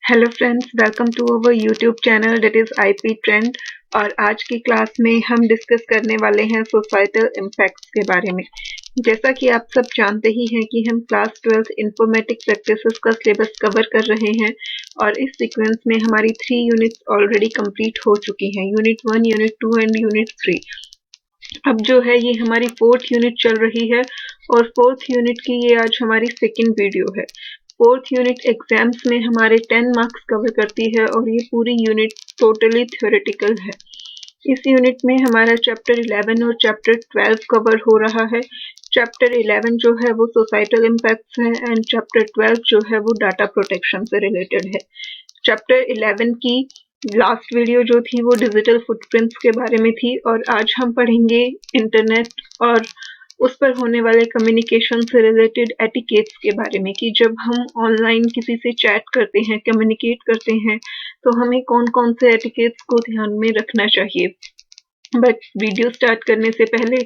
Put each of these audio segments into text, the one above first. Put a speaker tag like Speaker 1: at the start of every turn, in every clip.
Speaker 1: Hello friends, welcome to our YouTube channel that is IP trend. और आज की class में हम डिस्कस करने वाले हैं सोसाइटल इम्पैक्ट्स के बारे में। जैसा कि आप सब जानते ही हैं कि हम क्लास 12 इंफॉर्मेटिक प्रैक्टिसेस का सिलेबस कवर कर रहे हैं और इस सीक्वेंस में हमारी 3 यूनिट्स ऑलरेडी कंप्लीट हो चुकी हैं, यूनिट 1, यूनिट 2 एंड यूनिट 3। अब जो है ये हमारी 4th यूनिट चल रही है और 4th यूनिट की ये आज हमारी सेकेंड वीडियो है। 4th यूनिट एग्जाम्स में हमारे 10 मार्क्स कवर करती है और ये पूरी यूनिट टोटली थ्योरेटिकल है। इस यूनिट में हमारा चैप्टर 11 और चैप्टर 12 कवर हो रहा है। चैप्टर 11 जो है वो सोसाइटल इम्पैक्ट्स है एंड चैप्टर 12 जो है वो डाटा प्रोटेक्शन से रिलेटेड है। चैप्टर 11 की लास्ट वीडियो जो थी वो डिजिटल फुटप्रिंट्स के बारे में थी और आज हम पढ़ेंगे इंटरनेट और उस पर होने वाले कम्युनिकेशन से रिलेटेड एटिकेट्स के बारे में कि जब हम ऑनलाइन किसी से चैट करते हैं, कम्युनिकेट करते हैं, तो हमें कौन कौन से एटिकेट्स को ध्यान में रखना चाहिए। बट वीडियो स्टार्ट करने से पहले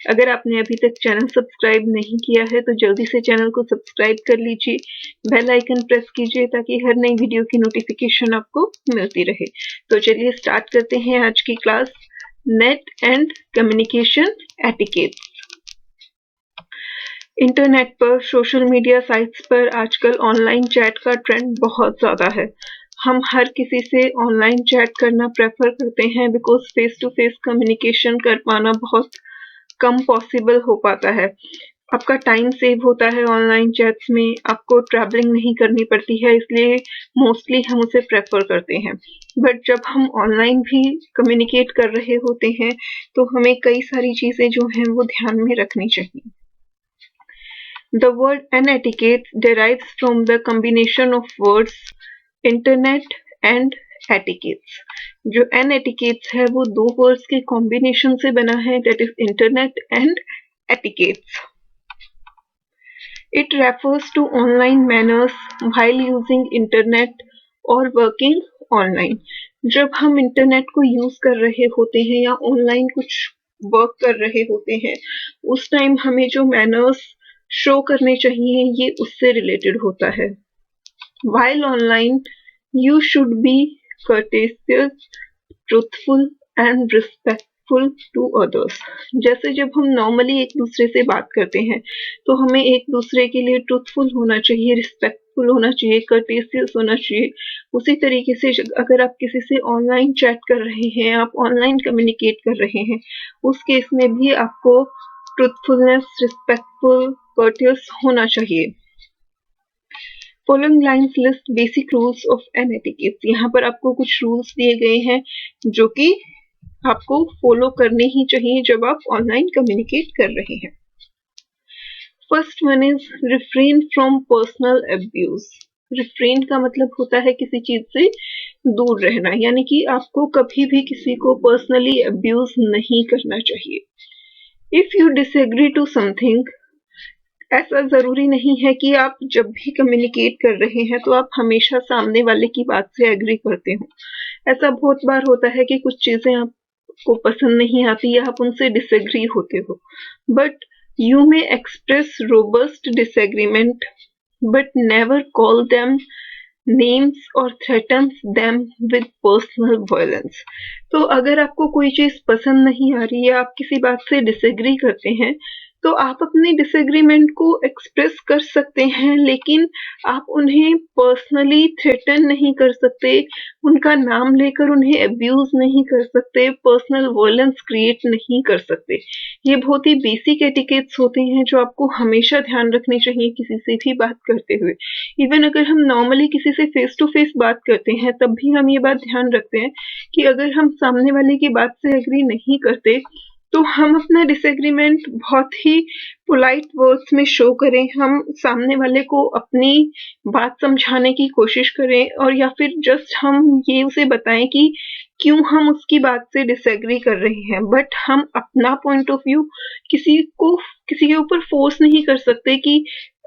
Speaker 1: अगर आपने अभी तक चैनल सब्सक्राइब नहीं किया है तो जल्दी से चैनल को सब्सक्राइब कर लीजिए, बेल आइकन प्रेस कीजिए ताकि हर नई वीडियो की नोटिफिकेशन आपको मिलती रहे। तो चलिए स्टार्ट करते हैं आज की class, net and communication etiquettes. Internet पर, सोशल मीडिया साइट्स पर आजकल ऑनलाइन चैट का ट्रेंड बहुत ज़्यादा है। हम हर किसी से ऑनलाइन चैट करना प्रेफर करते हैं because face to face communication कर पाना बहुत कम पॉसिबल हो पाता है। आपका टाइम सेव होता है ऑनलाइन चैट्स में, आपको ट्रैवलिंग नहीं करनी पड़ती है, इसलिए मोस्टली हम उसे प्रेफर करते हैं। बट जब हम ऑनलाइन भी कम्युनिकेट कर रहे होते हैं तो हमें कई सारी चीज़ें जो हैं वो ध्यान में रखनी चाहिए। The word "unetiquette" derives from the combination of words "internet" and "etiquettes". जो "unetiquettes" है वो दो वर्ड्स के कॉम्बिनेशन से बना है, that is internet and etiquettes. It refers to online manners while using internet or working online. जब हम इंटरनेट को यूज कर रहे होते हैं या ऑनलाइन कुछ वर्क कर रहे होते हैं उस टाइम हमें जो मैनर्स शो करने चाहिए ये उससे रिलेटेड होता है। While online, you should be courteous, truthful and respectful to others. जैसे जब हम नॉर्मली एक दूसरे से बात करते हैं तो हमें एक दूसरे के लिए ट्रूथफुल होना चाहिए, रिस्पेक्टफुल होना चाहिए, कर्टेसियस होना चाहिए। उसी तरीके से अगर आप किसी से ऑनलाइन चैट कर रहे हैं, आप ऑनलाइन कम्युनिकेट कर रहे हैं, उस केस में भी आपको ट्रूथफुलनेस, रिस्पेक्टफुल, कर्टियस होना चाहिए। Following lines list basic rules of an etiquettes. यहाँ पर आपको कुछ रूल्स दिए गए हैं जो कि आपको फॉलो करने ही चाहिए जब आप ऑनलाइन कम्युनिकेट कर रहे हैं। First one is refrain from personal abuse. Refrain का मतलब होता है किसी चीज से दूर रहना, यानी कि आपको कभी भी किसी को पर्सनली अब्यूज नहीं करना चाहिए। If you disagree to something, ऐसा जरूरी नहीं है कि आप जब भी कम्युनिकेट कर रहे हैं तो आप हमेशा सामने वाले की बात से एग्री करते हो। ऐसा बहुत बार होता है कि कुछ चीजें आपको पसंद नहीं आती या आप उनसे डिसएग्री होते हो, but you may express robust disagreement but never call them names और threatens them with personal violence. तो अगर आपको कोई चीज पसंद नहीं आ रही है, आप किसी बात से डिसएग्री करते हैं, तो आप अपने डिसएग्रीमेंट को एक्सप्रेस कर सकते हैं, लेकिन आप उन्हें पर्सनली थ्रेटन नहीं कर सकते, उनका नाम लेकर उन्हें अब्यूज नहीं कर सकते, पर्सनल वायलेंस क्रिएट नहीं कर सकते। ये बहुत ही बेसिक एटिकेट्स होते हैं जो आपको हमेशा ध्यान रखने चाहिए किसी से भी बात करते हुए। इवन अगर हम नॉर्मली किसी से फेस टू फेस बात करते हैं तब भी हम ये बात ध्यान रखते हैं कि अगर हम सामने वाले की बात से एग्री नहीं करते तो हम अपना डिसएग्रीमेंट बहुत ही पोलाइट वर्ड्स में शो करें, हम सामने वाले को अपनी बात समझाने की कोशिश करें और या फिर जस्ट हम ये उसे बताएं कि क्यों हम उसकी बात से डिसएग्री कर रहे हैं, बट हम अपना पॉइंट ऑफ व्यू किसी के ऊपर फोर्स नहीं कर सकते कि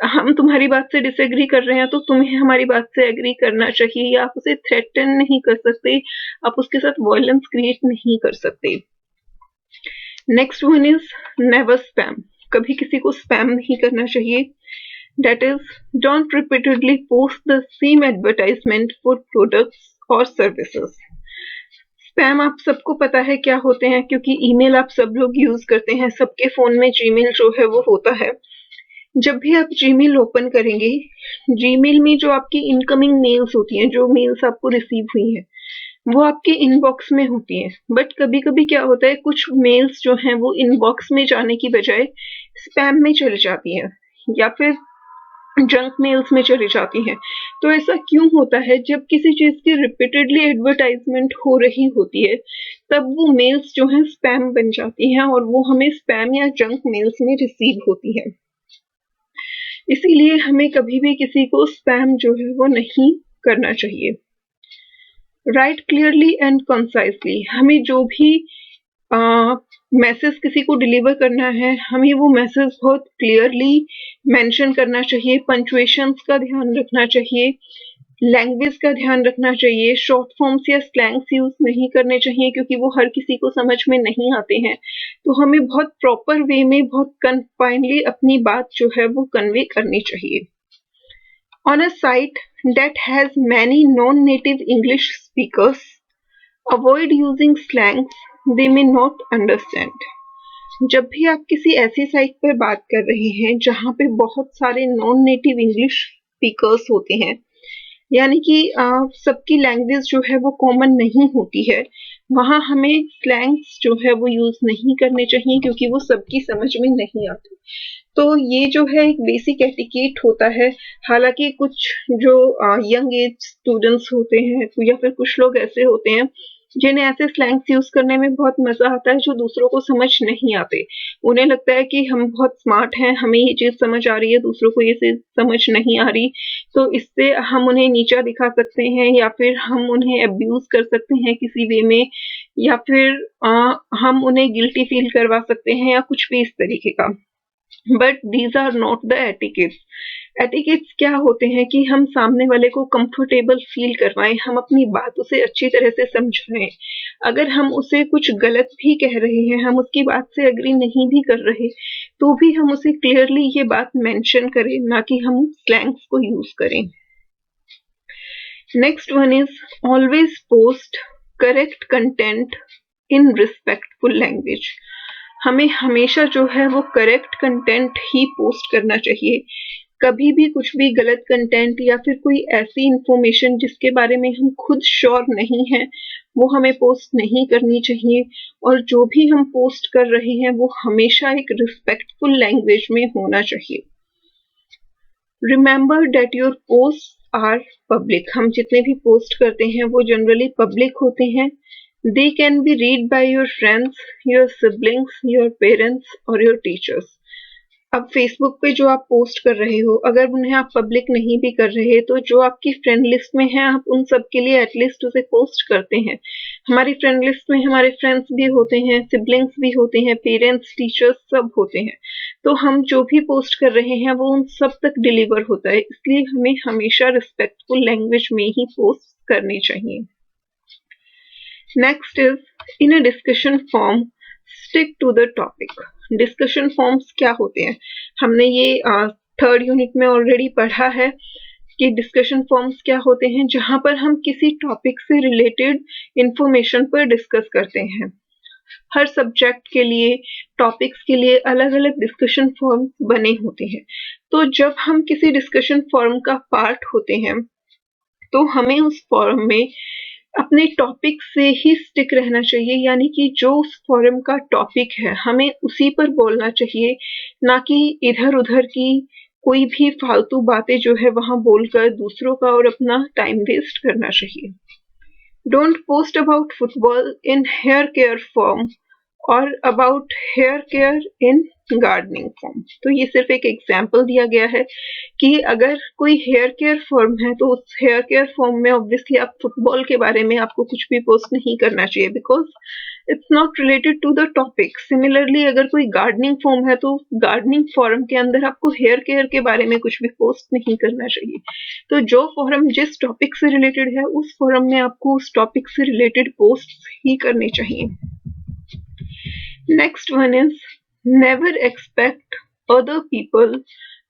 Speaker 1: हम तुम्हारी बात से डिसएग्री कर रहे हैं तो तुम्हें हमारी बात से एग्री करना चाहिए, या आप उसे थ्रेटन नहीं कर सकते, आप उसके साथ वायलेंस क्रिएट नहीं कर सकते। Next one is never spam. कभी किसी को स्पैम नहीं करना चाहिए। That is, don't repeatedly post the same advertisement for products or services. Spam आप सबको पता है क्या होते हैं, क्योंकि ईमेल आप सब लोग यूज करते हैं, सबके फोन में जीमेल जो है वो होता है। जब भी आप जीमेल ओपन करेंगे, जीमेल में जो आपकी इनकमिंग मेल्स होती हैं, जो मेल्स आपको रिसीव हुई हैं, वो आपके इनबॉक्स में होती हैं। बट कभी कभी क्या होता है, कुछ मेल्स जो हैं वो इनबॉक्स में जाने की बजाय स्पैम में चली जाती हैं या फिर जंक मेल्स में चली जाती हैं। तो ऐसा क्यों होता है? जब किसी चीज की रिपीटेडली एडवर्टाइजमेंट हो रही होती है, तब वो मेल्स जो हैं स्पैम बन जाती हैं और वो हमें स्पैम या जंक मेल्स में रिसीव होती हैं। इसीलिए हमें कभी भी किसी को स्पैम जो है वो नहीं करना चाहिए। राइट क्लियरली एंड कंसाइसली, हमें जो भी मैसेज किसी को डिलीवर करना है, हमें वो मैसेज बहुत क्लियरली मेंशन करना चाहिए, पंक्चुएशंस का ध्यान रखना चाहिए, लैंग्वेज का ध्यान रखना चाहिए, शॉर्ट फॉर्म्स या स्लैंग्स यूज नहीं करने चाहिए क्योंकि वो हर किसी को समझ में नहीं आते हैं। तो हमें बहुत प्रॉपर वे में, बहुत कन्फाइनली अपनी बात जो है वो कन्वे करनी चाहिए। On a site that has many non-native English speakers, avoid using slangs they may not understand. जब भी आप किसी ऐसी साइट पर बात कर रहे हैं जहाँ पे बहुत सारे नॉन नेटिव इंग्लिश स्पीकर्स होते हैं, यानी कि सबकी लैंग्वेज जो है वो कॉमन नहीं होती है, वहाँ हमें स्लैंग्स जो है वो यूज नहीं करने चाहिए क्योंकि वो सबकी समझ में नहीं आती। तो ये जो है एक बेसिक एटिकेट होता है। हालांकि कुछ जो यंग एज स्टूडेंट्स होते हैं या फिर कुछ लोग ऐसे होते हैं जिन्हें ऐसे स्लैंग्स यूज करने में बहुत मजा आता है जो दूसरों को समझ नहीं आते। उन्हें लगता है कि हम बहुत स्मार्ट हैं, हमें ये चीज समझ आ रही है, दूसरों को ये चीज समझ नहीं आ रही, तो इससे हम उन्हें नीचा दिखा सकते हैं या फिर हम उन्हें अब्यूज कर सकते हैं किसी वे में, या फिर हम उन्हें गिल्टी फील करवा सकते हैं या कुछ भी इस तरीके का। But these are not the etiquettes. Etiquettes क्या होते हैं कि हम सामने वाले को कंफर्टेबल फील करवाएं, हम अपनी बात उसे अच्छी तरह से समझाएं। अगर हम उसे कुछ गलत भी कह रहे हैं, हम उसकी बात से एग्री नहीं भी कर रहे, तो भी हम उसे क्लियरली ये बात मेंशन करें, ना कि हम स्लैंग्स को यूज करें। Next one is always post correct content in respectful language. हमें हमेशा जो है वो करेक्ट कंटेंट ही पोस्ट करना चाहिए। कभी भी कुछ भी गलत कंटेंट या फिर कोई ऐसी इंफॉर्मेशन जिसके बारे में हम खुद श्योर नहीं हैं, वो हमें पोस्ट नहीं करनी चाहिए। और जो भी हम पोस्ट कर रहे हैं वो हमेशा एक रिस्पेक्टफुल लैंग्वेज में होना चाहिए। Remember that your post are public. हम जितने भी पोस्ट करते हैं वो जनरली पब्लिक होते हैं। They can be read by your friends, your siblings, your parents और your teachers. अब फेसबुक पे जो आप पोस्ट कर रहे हो, अगर उन्हें आप पब्लिक नहीं भी कर रहे, तो जो आपकी फ्रेंड लिस्ट में है आप उन सब के लिए एटलीस्ट उसे पोस्ट करते हैं। हमारी फ्रेंड लिस्ट में हमारे फ्रेंड्स भी होते हैं, सिबलिंग्स भी होते हैं, पेरेंट्स, टीचर्स सब होते हैं। तो हम जो भी पोस्ट कर रहे हैं वो उन सब तक डिलीवर होता है, इसलिए हमें हमेशा रिस्पेक्टफुल लैंग्वेज में ही पोस्ट करनी चाहिए। Next is, in a discussion form, stick to the topic. Discussion forms क्या होते हैं? हमने ये थर्ड यूनिट में ऑलरेडी पढ़ा है कि डिस्कशन फॉर्म्स क्या होते हैं, जहां पर हम किसी टॉपिक से रिलेटेड इंफॉर्मेशन पर डिस्कस करते हैं। हर सब्जेक्ट के लिए, टॉपिक्स के लिए अलग अलग डिस्कशन फॉर्म्स बने होते हैं। तो जब हम किसी डिस्कशन फॉर्म का पार्ट होते हैं, तो हमें उस फॉर्म में अपने टॉपिक से ही स्टिक रहना चाहिए, यानी कि जो उस फोरम का टॉपिक है हमें उसी पर बोलना चाहिए, ना कि इधर उधर की कोई भी फालतू बातें जो है वहां बोलकर दूसरों का और अपना टाइम वेस्ट करना चाहिए। Don't post about football in hair care form और about hair care in gardening form. तो ये सिर्फ एक एग्जाम्पल दिया गया है कि अगर कोई हेयर केयर फॉर्म है तो उस हेयर केयर फॉर्म में ऑब्वियसली आप फुटबॉल के बारे में आपको कुछ भी पोस्ट नहीं करना चाहिए, because it's not related to the topic. Similarly अगर कोई गार्डनिंग फॉर्म है तो गार्डनिंग फॉर्म के अंदर आपको हेयर केयर के बारे में कुछ भी पोस्ट नहीं करना चाहिए। तो जो फॉर्म जिस टॉपिक से रिलेटेड है उस फॉर्म में आपको उस टॉपिक से रिलेटेड पोस्ट ही करनी चाहिए। Next one is, never expect other people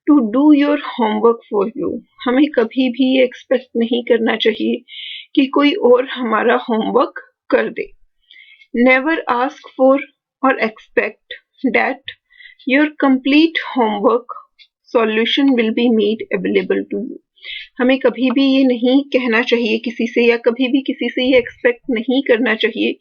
Speaker 1: to do your homework for you. हमें कभी भी ये एक्सपेक्ट नहीं करना चाहिए कि कोई और हमारा होमवर्क कर दे। नेवर आस्क फॉर और expect that your complete homework solution will be made available to you. हमें कभी भी ये नहीं कहना चाहिए किसी से, या कभी भी किसी से ये एक्सपेक्ट नहीं करना चाहिए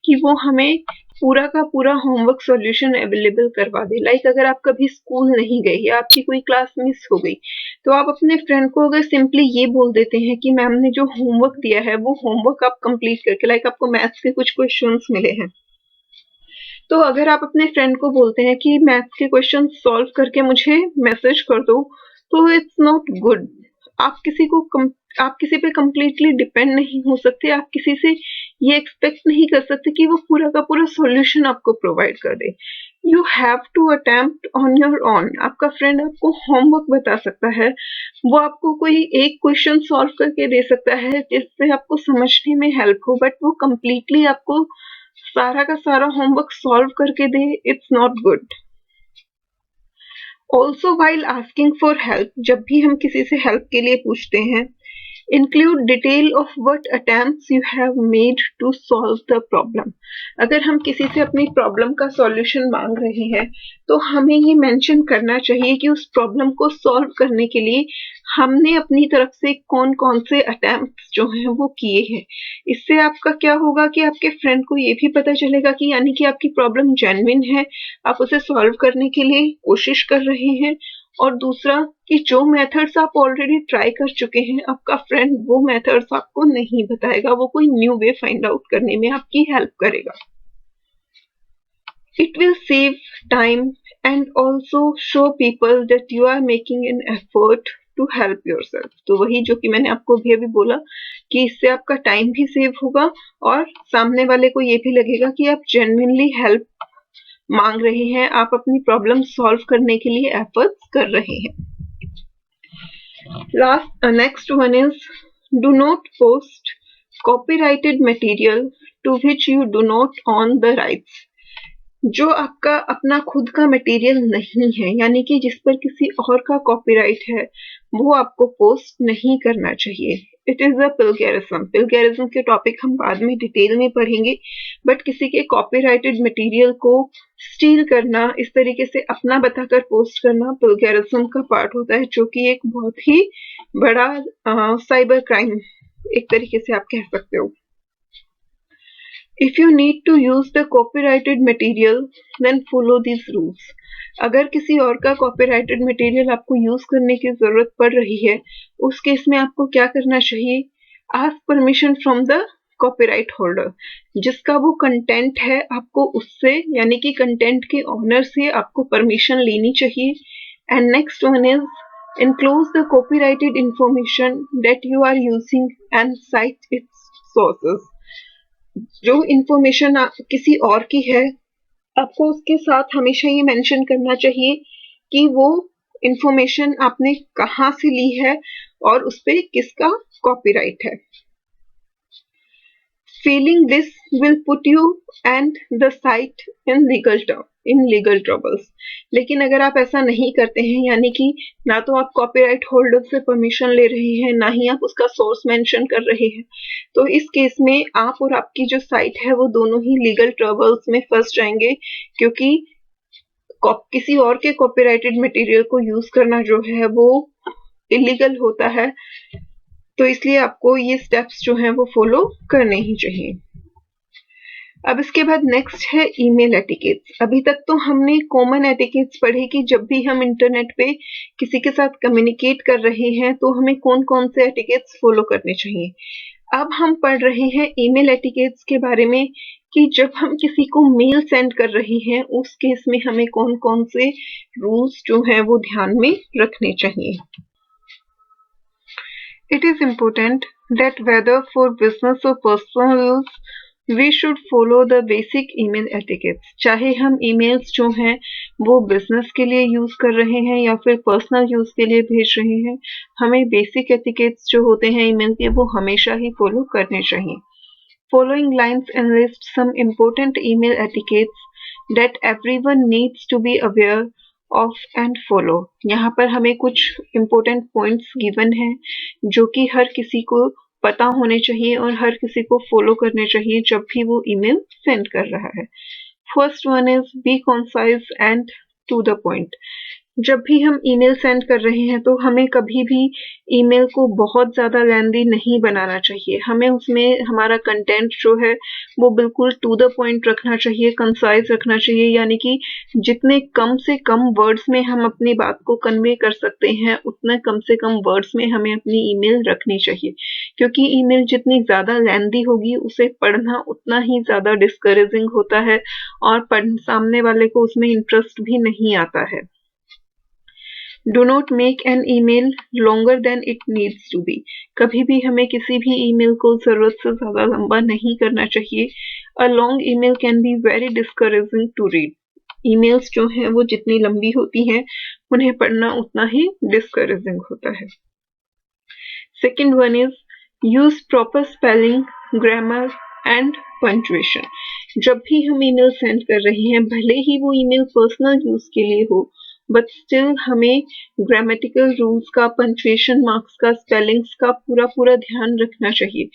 Speaker 1: कि वो हमें पूरा का पूरा होमवर्क सॉल्यूशन अवेलेबल करवा दे। लाइक अगर आप कभी स्कूल नहीं गए या आपकी कोई क्लास मिस हो गई, तो आप अपने फ्रेंड को अगर सिंपली ये बोल देते हैं कि मैम ने जो होमवर्क दिया है वो होमवर्क आप कंप्लीट करके, लाइक आपको मैथ्स के कुछ क्वेश्चंस मिले हैं, तो अगर आप अपने फ्रेंड को बोलते हैं कि मैथ्स के क्वेश्चन सॉल्व करके मुझे मैसेज कर दो, तो इट्स नॉट गुड। आप किसी पे कंप्लीटली डिपेंड नहीं हो सकते। आप किसी से ये एक्सपेक्ट नहीं कर सकते कि वो पूरा का पूरा सॉल्यूशन आपको प्रोवाइड कर दे। You have to attempt on your own. आपका फ्रेंड आपको होमवर्क बता सकता है, वो आपको कोई एक क्वेश्चन सॉल्व करके दे सकता है जिससे आपको समझने में हेल्प हो, बट वो कंप्लीटली आपको सारा का सारा होमवर्क सॉल्व करके दे, it's not good. Also while asking for help, जब भी हम किसी से हेल्प के लिए पूछते हैं, include detail of what attempts you have made to solve the problem. अगर हम किसी से अपनी प्रॉब्लम का सॉल्यूशन मांग रहे हैं, तो हमें ये मेंशन करना चाहिए कि उस प्रॉब्लम को सॉल्व करने के लिए हमने अपनी तरफ से कौन कौन से अटेम्प्ट्स जो हैं वो किए हैं। इससे आपका क्या होगा कि आपके फ्रेंड को ये भी पता चलेगा कि यानी कि आपकी प्रॉब्लम जेन्युइन है, आप उसे सॉल्व करने के लिए कोशिश कर रहे हैं। और दूसरा कि जो मेथड्स आप ऑलरेडी ट्राई कर चुके हैं, आपका फ्रेंड वो मेथड्स आपको नहीं बताएगा, वो कोई न्यू वे फाइंड आउट करने में आपकी हेल्प करेगा। It will save time and also show people that you are making an effort to help yourself। तो वही जो कि मैंने आपको अभी बोला कि इससे आपका टाइम भी सेव होगा और सामने वाले को ये भी लगेगा कि आप जेन्युइनली हेल्प मांग रहे हैं, आप अपनी प्रॉब्लम सॉल्व करने के लिए एफर्ट्स कर रहे हैं। Next one is do not post copyrighted material to which you do not own the rights. जो आपका अपना खुद का मटेरियल नहीं है, यानी कि जिस पर किसी और का कॉपीराइट है, वो आपको पोस्ट नहीं करना चाहिए। It is a प्लगैरिज्म। प्लगैरिज्म के टॉपिक हम बाद में डिटेल में पढ़ेंगे, बट किसी के कॉपीराइटेड मटेरियल को स्टील करना, इस तरीके से अपना बताकर पोस्ट करना प्लगैरिज्म का पार्ट होता है, जो कि एक बहुत ही बड़ा साइबर क्राइम एक तरीके से आप कह सकते हो। If you need to use the copyrighted material, then follow these rules। अगर किसी और का कॉपीराइटेड मटेरियल आपको यूज करने की जरूरत पड़ रही है, उस केस में आपको क्या करना चाहिए? Ask permission from the copyright holder. जिसका वो कंटेंट है, आपको उससे यानी कि कंटेंट के ओनर से आपको परमिशन लेनी चाहिए। And next one is enclose the copyrighted information that you are using and cite its sources। जो इंफॉर्मेशन किसी और की है, आपको उसके साथ हमेशा ये मेंशन करना चाहिए कि वो इंफॉर्मेशन आपने कहाँ से ली है और उस पे किसका कॉपीराइट है। Failing this will put you and the site in legal troubles। लेकिन अगर आप ऐसा नहीं करते हैं, यानी कि ना तो आप कॉपीराइट होल्डर से परमिशन ले रहे हैं, ना ही आप उसका सोर्स मेंशन कर रहे हैं, तो इस केस में आप और आपकी जो साइट है वो दोनों ही लीगल ट्रबल्स में फंस जाएंगे, क्योंकि किसी और के कॉपीराइटेड मटेरियल को यूज करना जो है वो इलीगल होता है। तो इसलिए आपको ये स्टेप्स जो हैं वो फॉलो करने ही चाहिए। अब इसके बाद नेक्स्ट है ईमेल एटिकेट्स। अभी तक तो हमने कॉमन एटिकेट्स पढ़े कि जब भी हम इंटरनेट पे किसी के साथ कम्युनिकेट कर रहे हैं तो हमें कौन कौन से एटिकेट्स फॉलो करने चाहिए। अब हम पढ़ रहे हैं ईमेल एटिकेट्स के बारे में कि जब हम किसी को मेल सेंड कर रहे हैं, उस केस में हमें कौन कौन से रूल्स जो हैं वो ध्यान में रखने चाहिए। It is important that whether for business or personal use, we should follow the basic email etiquettes। चाहे हम emails जो हैं वो business के लिए यूज कर रहे हैं या फिर personal यूज के लिए भेज रहे हैं, हमें basic etiquettes जो होते हैं email के वो हमेशा ही follow करने चाहिए। Following lines enlist some important email etiquettes that everyone needs to be aware of and follow. यहाँ पर हमें कुछ इम्पोर्टेंट पॉइंट्स गिवन हैं जो कि हर किसी को पता होने चाहिए और हर किसी को फॉलो करने चाहिए जब भी वो ईमेल सेंड कर रहा है। First one is be concise and to the point. जब भी हम ईमेल सेंड कर रहे हैं तो हमें कभी भी ईमेल को बहुत ज़्यादा लेंदी नहीं बनाना चाहिए। हमें उसमें हमारा कंटेंट जो है वो बिल्कुल टू द पॉइंट रखना चाहिए, कंसाइज रखना चाहिए, यानी कि जितने कम से कम वर्ड्स में हम अपनी बात को कन्वे कर सकते हैं उतने कम से कम वर्ड्स में हमें अपनी ईमेल रखनी चाहिए, क्योंकि ईमेल जितनी ज़्यादा लेंदी होगी उसे पढ़ना उतना ही ज़्यादा डिस्करेजिंग होता है और सामने वाले को उसमें इंटरेस्ट भी नहीं आता है। Do not make an email longer than it needs to be. कभी भी हमें किसी भी ईमेल को ज़रूरत से ज़्यादा लंबा नहीं करना चाहिए। A long email can be very discouraging to read. Emails जो हैं वो जितनी लंबी होती हैं उन्हें पढ़ना उतना ही डिस्करेजिंग होता है। Second one is use proper spelling, grammar and punctuation. जब भी हम ईमेल सेंड कर रहे हैं, भले ही वो ईमेल पर्सनल यूज के लिए हो, बट स्टिल हमें ग्रामेटिकल रूल्स का, पंक्चुएशन मार्क्स का, स्पेलिंग्स का पूरा ध्यान रखना चाहिए।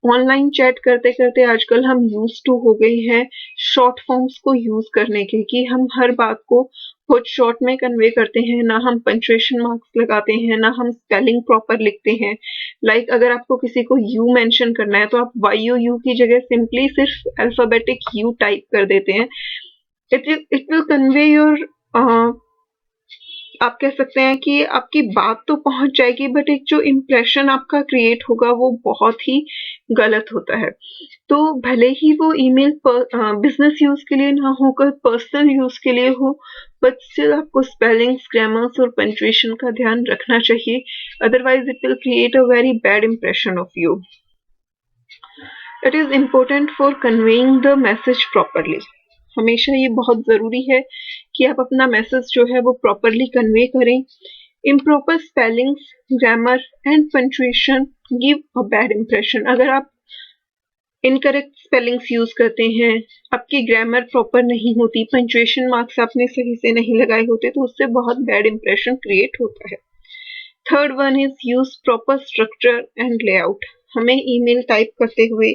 Speaker 1: ऑनलाइन चैट करते करते आजकल हम यूज टू हो गए हैं शॉर्ट फॉर्म्स को यूज करने के, कि हम हर बात को बहुत शॉर्ट में कन्वे करते हैं, ना हम पंक्चुएशन मार्क्स लगाते हैं, ना हम स्पेलिंग प्रॉपर लिखते हैं। लाइक अगर आपको किसी को यू मेंशन करना है तो आप वाई ओ यू की जगह सिंपली सिर्फ अल्फाबेटिक यू टाइप कर देते हैं। इट विल कन्वे योर, आप कह सकते हैं कि आपकी बात तो पहुंच जाएगी, बट एक जो इम्प्रेशन आपका क्रिएट होगा वो बहुत ही गलत होता है। तो भले ही वो ईमेल बिजनेस यूज के लिए ना होकर पर्सनल यूज के लिए हो, बट स्टिल आपको स्पेलिंग्स, ग्रामर्स और पंक्चुएशन का ध्यान रखना चाहिए, otherwise it will create a very bad impression of you. It is important for conveying the message properly. हमेशा ये बहुत ज़रूरी है कि आप अपना मैसेज जो है वो प्रॉपरली कन्वे करें। Improper spellings, grammar and punctuation give a bad impression. अगर आप इनकरेक्ट स्पेलिंग्स यूज करते हैं, आपकी ग्रामर प्रॉपर नहीं होती, पंक्चुएशन मार्क्स आपने सही से नहीं लगाए होते, तो उससे बहुत बैड इम्प्रेशन क्रिएट होता है। Third one is use proper structure and layout. हमें ईमेल टाइप करते हुए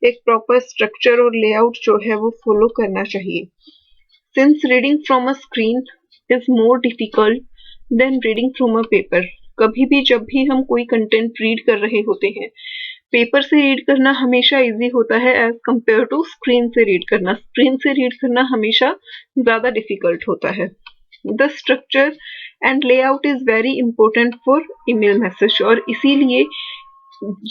Speaker 1: एक प्रॉपर स्ट्रक्चर और लेआउट जो है वो फॉलो करना चाहिए। Since reading from a screen is more difficult than reading from a paper. कभी भी जब भी हम कोई कंटेंट रीड कर रहे होते हैं, पेपर से रीड करना हमेशा इजी होता है एज कंपेयर टू स्क्रीन से रीड करना। स्क्रीन से रीड करना हमेशा ज़्यादा डिफिकल्ट होता है। The structure and layout is very important for email message, और इसीलिए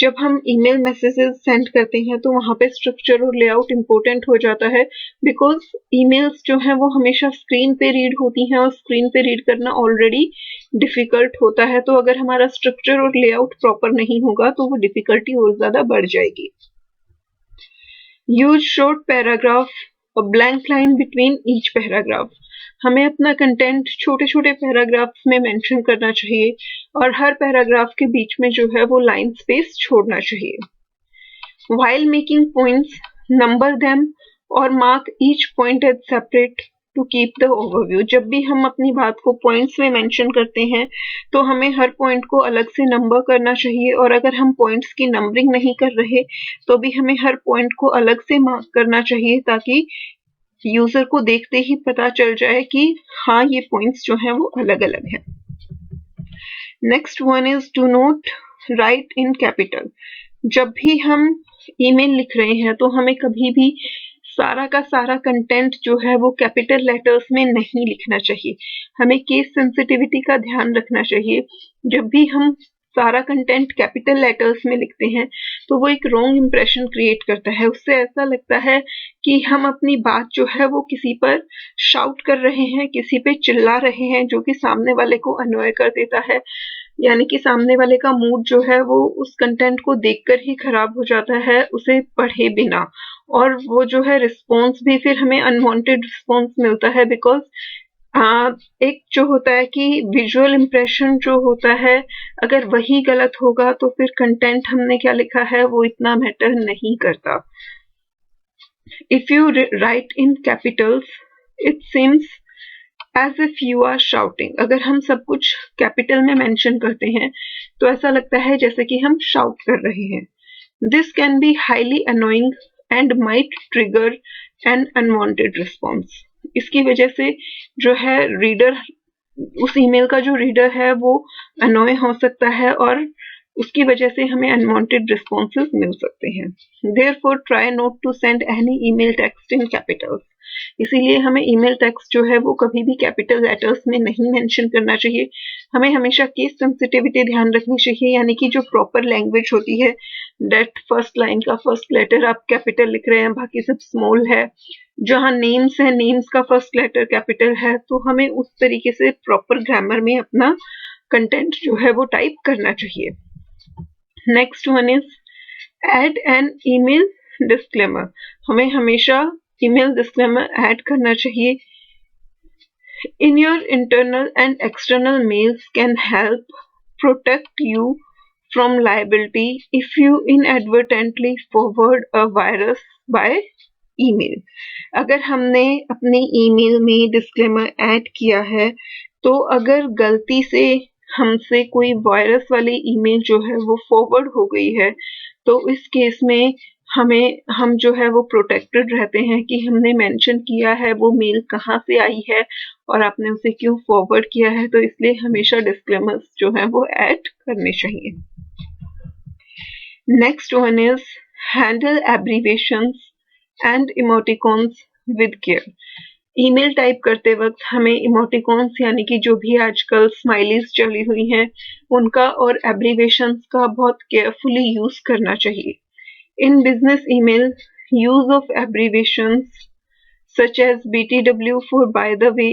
Speaker 1: जब हम ईमेल मैसेजेस सेंड करते हैं तो वहाँ पे स्ट्रक्चर और लेआउट इम्पोर्टेंट हो जाता है, बिकॉज ईमेल्स जो हैं वो हमेशा स्क्रीन पे रीड होती हैं और स्क्रीन पे रीड करना ऑलरेडी डिफिकल्ट होता है। तो अगर हमारा स्ट्रक्चर और लेआउट प्रॉपर नहीं होगा तो वो डिफिकल्टी और ज़्यादा बढ़ जाएगी। यूज शॉर्ट पैराग्राफ और blank line between each paragraph. हमें अपना कंटेंट छोटे छोटे पैराग्राफ्स में मेंशन करना चाहिए और हर पैराग्राफ के बीच में जो है वो लाइन स्पेस छोड़ना चाहिए। While making points, number them और mark each point as separate to keep the overview. जब भी हम अपनी बात को पॉइंट्स में मेंशन करते हैं तो हमें हर पॉइंट को अलग से नंबर करना चाहिए, और अगर हम पॉइंट्स की नंबरिंग नहीं कर रहे तो भी हमें हर पॉइंट को अलग से मार्क करना चाहिए, ताकि यूजर को देखते ही पता चल जाए कि हाँ ये पॉइंट्स जो हैं वो अलग अलग हैं। Next one is do not right in capital. जब भी हम ईमेल लिख रहे हैं तो हमें कभी भी सारा का सारा कंटेंट जो है वो कैपिटल लेटर्स में नहीं लिखना चाहिए। हमें केस सेंसिटिविटी का ध्यान रखना चाहिए। जब भी हम सारा कंटेंट कैपिटल लेटर्स में लिखते हैं तो वो एक रॉन्ग इम्प्रेशन क्रिएट करता है। उससे ऐसा लगता है कि हम अपनी बात जो है वो किसी पर शाउट कर रहे हैं, किसी पे चिल्ला रहे हैं, जो कि सामने वाले को अनॉय कर देता है। यानी कि सामने वाले का मूड जो है वो उस कंटेंट को देखकर ही खराब हो जाता है उसे पढ़े बिना, और वो जो है रिस्पॉन्स भी फिर हमें अनवांटेड रिस्पॉन्स मिलता है, बिकॉज एक जो होता है कि विजुअल इम्प्रेशन जो होता है अगर वही गलत होगा तो फिर कंटेंट हमने क्या लिखा है वो इतना मैटर नहीं करता। If you write in capitals it seems as if you are shouting, अगर हम सब कुछ कैपिटल में मेंशन करते हैं तो ऐसा लगता है जैसे कि हम शाउट कर रहे हैं. This can be highly annoying and might trigger an unwanted response. इसकी वजह से जो है रीडर, उस ईमेल का जो रीडर है वो अनोय हो सकता है और उसकी वजह से हमें अनवांटेड रिस्पॉन्सेज मिल सकते हैं. Therefore try not to send any email text in capitals. इसीलिए हमें ईमेल टेक्स्ट जो है वो कभी भी कैपिटल लेटर्स में नहीं मेंशन करना चाहिए. हमें हमेशा केस सेंसिटिविटी ध्यान रखनी चाहिए, यानी कि जो प्रॉपर लैंग्वेज होती है, दैट फर्स्ट लाइन का फर्स्ट लेटर आप कैपिटल लिख रहे हैं, बाकी सब स्मॉल है. जहाँ नेम्स है, नेम्स का फर्स्ट लेटर कैपिटल है, तो हमें उस तरीके से प्रॉपर ग्रामर में अपना कंटेंट जो है वो टाइप करना चाहिए. Next one is add an email disclaimer. हमें हमेशा ईमेल डिस्क्लेमर ऐड करना चाहिए. In your internal and external mails can help protect you from liability if you inadvertently forward a virus by email. अगर हमने अपनी email में disclaimer add किया है तो अगर गलती से हमसे कोई वायरस वाली ईमेल जो है वो फॉरवर्ड हो गई है तो इस केस में हम जो है वो प्रोटेक्टेड रहते हैं कि हमने मेंशन किया है वो मेल कहाँ से आई है और आपने उसे क्यों फॉरवर्ड किया है. तो इसलिए हमेशा डिस्क्लेमर्स जो है वो ऐड करने चाहिए. Next one is handle abbreviations and emoticons with care. Email type करते वक्त हमें इमोटिकॉन्स यानी कि जो भी आजकल स्माइलीज चली हुई हैं उनका और एब्रीविएशंस का बहुत केयरफुली यूज करना चाहिए. In business email, use of abbreviations such as BTW for by the way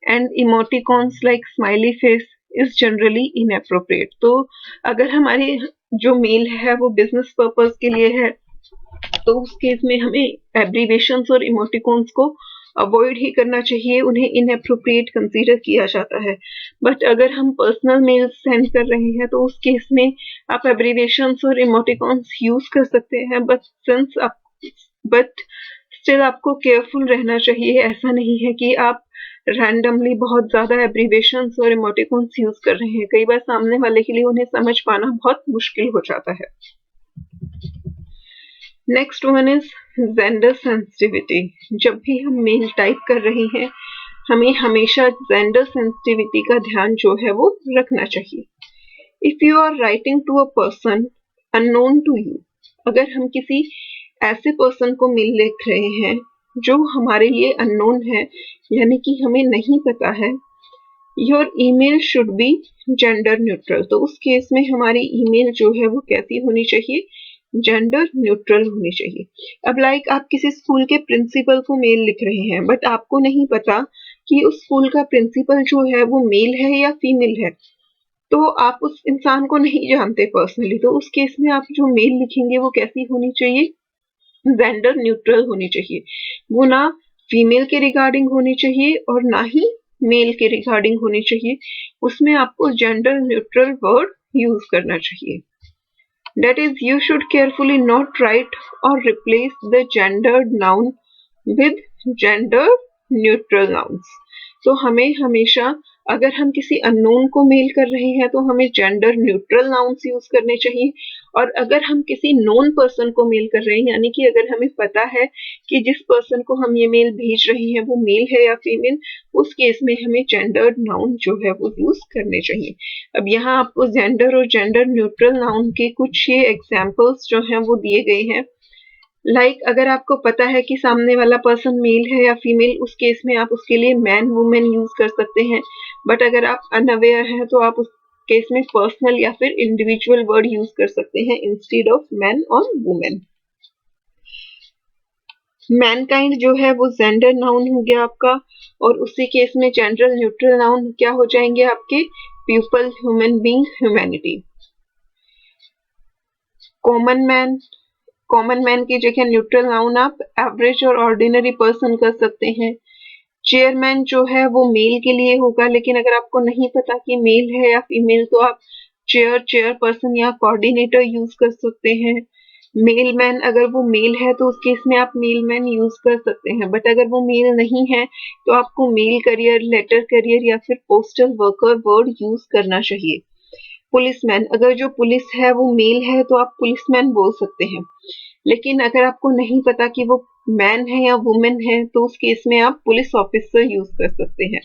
Speaker 1: and emoticons like smiley face is generally inappropriate. तो अगर हमारी जो मेल है वो बिजनेस पर्पस के लिए है तो उस केस में हमें एब्रीविएशंस और इमोटिकॉन्स को अवॉइड ही करना चाहिए, उन्हें इनअप्रोप्रिएट कंसीडर किया जाता है. बट अगर हम पर्सनल मेल सेंड कर रहे हैं तो उस केस में आप एब्रीविएशंस और इमोटिकॉन्स यूज कर सकते हैं, बट स्टिल आपको केयरफुल रहना चाहिए. ऐसा नहीं है कि आप रैंडमली बहुत ज्यादा एब्रीविएशंस और इमोटिकॉन्स यूज कर रहे हैं. कई बार सामने वाले के लिए उन्हें समझ पाना बहुत मुश्किल हो जाता है. Next one is gender sensitivity. जब भी हम मेल टाइप कर रहे हैं हमें हमेशा जेंडर सेंसिटिविटी का ध्यान जो है वो रखना चाहिए. If you are writing to a person unknown to you, अगर हम किसी ऐसे पर्सन को मेल लिख रहे हैं जो हमारे लिए अननोन है यानी कि हमें नहीं पता है, your email should be gender neutral. तो उस केस में हमारी ईमेल जो है वो कैसी होनी चाहिए, जेंडर न्यूट्रल होनी चाहिए. अब लाइक आप किसी स्कूल के प्रिंसिपल को मेल लिख रहे हैं बट आपको नहीं पता कि उस स्कूल का प्रिंसिपल जो है वो मेल है या फीमेल है, तो आप उस इंसान को नहीं जानते पर्सनली, तो उस केस में आप जो मेल लिखेंगे वो कैसी होनी चाहिए, जेंडर न्यूट्रल होनी चाहिए. वो ना फीमेल के रिगार्डिंग होनी चाहिए और ना ही मेल के रिगार्डिंग होनी चाहिए. उसमें आपको जेंडर न्यूट्रल वर्ड यूज करना चाहिए. That is, you should carefully not write or replace the gendered noun with gender neutral nouns. तो हमें हमेशा अगर हम किसी अननोन को मेल कर रहे हैं तो हमें जेंडर न्यूट्रल नाउन्स यूज करने चाहिए, और अगर हम किसी नोन पर्सन को मेल कर रहे हैं यानी कि अगर हमें पता है कि जिस पर्सन को हम ये मेल भेज रहे हैं वो मेल है या फीमेल, उस केस में हमें जेंडर्ड नाउन जो है वो यूज करने चाहिए. अब यहाँ आपको जेंडर और जेंडर न्यूट्रल नाउन के कुछ ये एग्जाम्पल्स जो हैं वो दिए गए हैं. अगर आपको पता है कि सामने वाला पर्सन मेल है या फीमेल, उस केस में आप उसके लिए मैन वुमेन यूज कर सकते हैं. बट अगर आप अनअवेयर हैं तो आप उस केस में पर्सनल या फिर इंडिविजुअल वर्ड यूज कर सकते हैं इंस्टेड ऑफ मैन और वुमेन. मैनकाइंड जो है वो जेंडर नाउन हो गया आपका, और उसी केस में जेंडर न्यूट्रल नाउन क्या हो जाएंगे आपके, people, human being, humanity. Common man की जगह न्यूट्रल नाउन आप एवरेज और ऑर्डिनरी पर्सन कर सकते हैं. चेयरमैन जो है वो मेल के लिए होगा, लेकिन अगर आपको नहीं पता कि मेल है या फीमेल तो आप चेयरपर्सन या कोऑर्डिनेटर यूज कर सकते हैं. मेलमैन, अगर वो मेल है तो उस केस में आप मेलमैन यूज कर सकते हैं, बट अगर वो मेल नहीं है तो आपको मेल करियर, लेटर करियर या फिर पोस्टल वर्कर वर्ड यूज करना चाहिए। पुलिसमैन, अगर जो पुलिस है वो मेल है तो आप पुलिसमैन बोल सकते हैं, लेकिन अगर आपको नहीं पता कि वो मैन है या वुमेन है तो उस केस में आप पुलिस ऑफिसर यूज कर सकते हैं।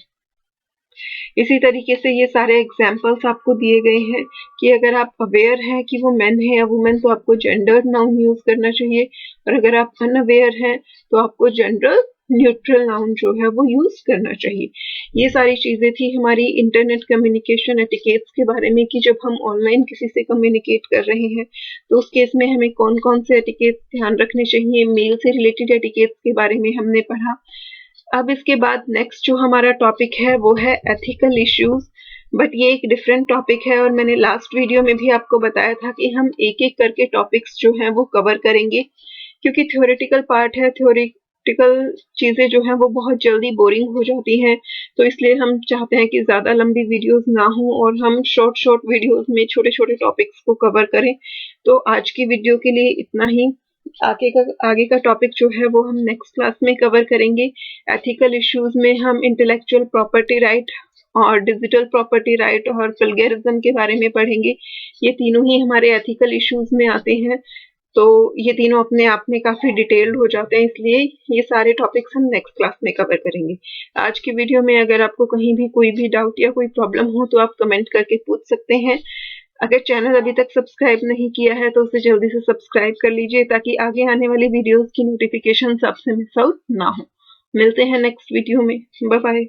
Speaker 1: इसी तरीके से ये सारे एग्जाम्पल्स आपको दिए गए हैं कि अगर आप अवेयर हैं कि वो मैन है या वुमेन तो आपको जेंडर्ड नाउन यूज करना चाहिए, और अगर आप अनअवेयर हैं तो आपको जेंडर न्यूट्रल नाउन जो है वो यूज करना चाहिए। ये सारी चीजें थी हमारी इंटरनेट कम्युनिकेशन एटिकेट्स के बारे में कि जब हम ऑनलाइन किसी से कम्युनिकेट कर रहे हैं तो उस केस में हमें कौन कौन से एटिकेट्स ध्यान रखने चाहिए। मेल से रिलेटेड एटिकेट्स के बारे में हमने पढ़ा। अब इसके बाद नेक्स्ट जो हमारा टॉपिक है वो है एथिकल इश्यूज, बट ये एक डिफरेंट टॉपिक है और मैंने लास्ट वीडियो में भी आपको बताया था कि हम एक एक करके टॉपिक्स जो हैं वो कवर करेंगे, क्योंकि थ्योरेटिकल पार्ट है, थ्योरेटिकल चीजें जो हैं वो बहुत जल्दी बोरिंग हो जाती हैं, तो इसलिए हम चाहते हैं कि ज्यादा लंबी वीडियोस ना हो और हम शॉर्ट शॉर्ट वीडियोस में छोटे छोटे टॉपिक्स को कवर करें। तो आज की वीडियो के लिए इतना ही। आगे का टॉपिक जो है वो हम नेक्स्ट क्लास में कवर करेंगे। एथिकल इश्यूज में हम इंटेलेक्चुअल प्रॉपर्टी राइट और डिजिटल प्रॉपर्टी राइट और प्लेगरिज्म के बारे में पढ़ेंगे। ये तीनों ही हमारे एथिकल इश्यूज में आते हैं, तो ये तीनों अपने आप में काफी डिटेल्ड हो जाते हैं, इसलिए ये सारे टॉपिक्स हम नेक्स्ट क्लास में कवर करेंगे। आज की वीडियो में अगर आपको कहीं भी कोई भी डाउट या कोई प्रॉब्लम हो तो आप कमेंट करके पूछ सकते हैं। अगर चैनल अभी तक सब्सक्राइब नहीं किया है तो उसे जल्दी से सब्सक्राइब कर लीजिए ताकि आगे आने वाली वीडियोस की नोटिफिकेशन आपसे मिस आउट ना हो। मिलते हैं नेक्स्ट वीडियो में। Bye bye.